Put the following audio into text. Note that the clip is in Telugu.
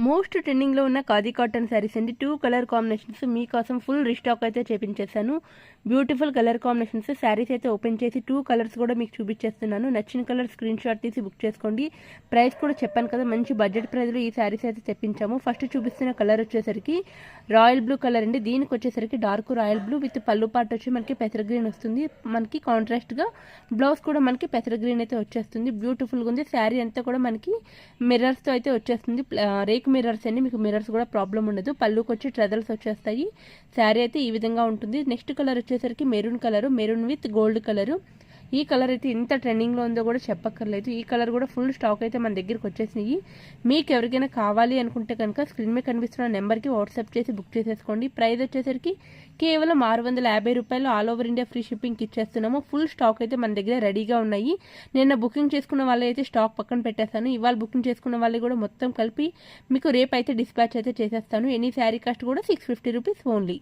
మోస్ట్ ట్రెండింగ్లో ఉన్న ఖాదీ కాటన్ శారీస్ అండి. 2 కలర్ కాంబినేషన్స్ మీకోసం ఫుల్ రీస్టాక్ అయితే చేపించేసాను. Beautiful colour combinations. శారీస్ అయితే ఓపెన్ చేసి 2 కలర్స్ కూడా మీకు చూపించేస్తున్నాను. నచ్చిన కలర్ స్క్రీన్ షాట్ తీసి బుక్ చేసుకోండి. ప్రైస్ కూడా చెప్పాను కదా, మంచి బడ్జెట్ ప్రైస్లో ఈ శారీస్ అయితే తెప్పించాము. ఫస్ట్ చూపిస్తున్న కలర్ వచ్చేసరికి రాయల్ బ్లూ కలర్ అండి. దీనికి వచ్చేసరికి డార్క్ రాయల్ బ్లూ విత్ పళ్ళు పాటు వచ్చి మనకి పెసర గ్రీన్ వస్తుంది. మనకి కాంట్రాస్ట్గా బ్లౌజ్ కూడా మనకి పెసర గ్రీన్ అయితే వచ్చేస్తుంది. బ్యూటిఫుల్గా ఉంది. శారీ అంతా కూడా మనకి మిర్రర్స్తో అయితే వచ్చేస్తుంది. రేక్ మిర్రర్స్ అండి, మీకు మిర్రర్స్ కూడా ప్రాబ్లం ఉండదు. పళ్ళుకి వచ్చి ట్రెజల్స్ వచ్చేస్తాయి. శారీ అయితే ఈ విధంగా ఉంటుంది. నెక్స్ట్ కలర్ వచ్చేసరికి maroon colour, maroon with gold colour. ఈ కలర్ అయితే ఇంత ట్రెండింగ్లో ఉందో కూడా చెప్పక్కర్లేదు. ఈ కలర్ కూడా ఫుల్ స్టాక్ అయితే మన దగ్గరికి వచ్చేసినాయి. మీకు ఎవరికైనా కావాలి అనుకుంటే కనుక స్క్రీన్ మీద కనిపిస్తున్న నెంబర్కి వాట్సాప్ చేసి బుక్ చేసేసుకోండి. ప్రైస్ వచ్చేసరికి కేవలం 650 రూపాయలు. All over India free shipping ఇచ్చేస్తున్నాము. ఫుల్ స్టాక్ అయితే మన దగ్గర రెడీగా ఉన్నాయి. నిన్న బుకింగ్ చేసుకున్న వాళ్ళు అయితే స్టాక్ పక్కన పెట్టేస్తాను. ఇవాళ బుకింగ్ చేసుకున్న వాళ్ళు కూడా మొత్తం కలిపి మీకు రేపు అయితే డిస్పాచ్ అయితే చేసేస్తాను. ఎనీ శారీ కాస్ట్ కూడా 650 రూపీస్ ఓన్లీ.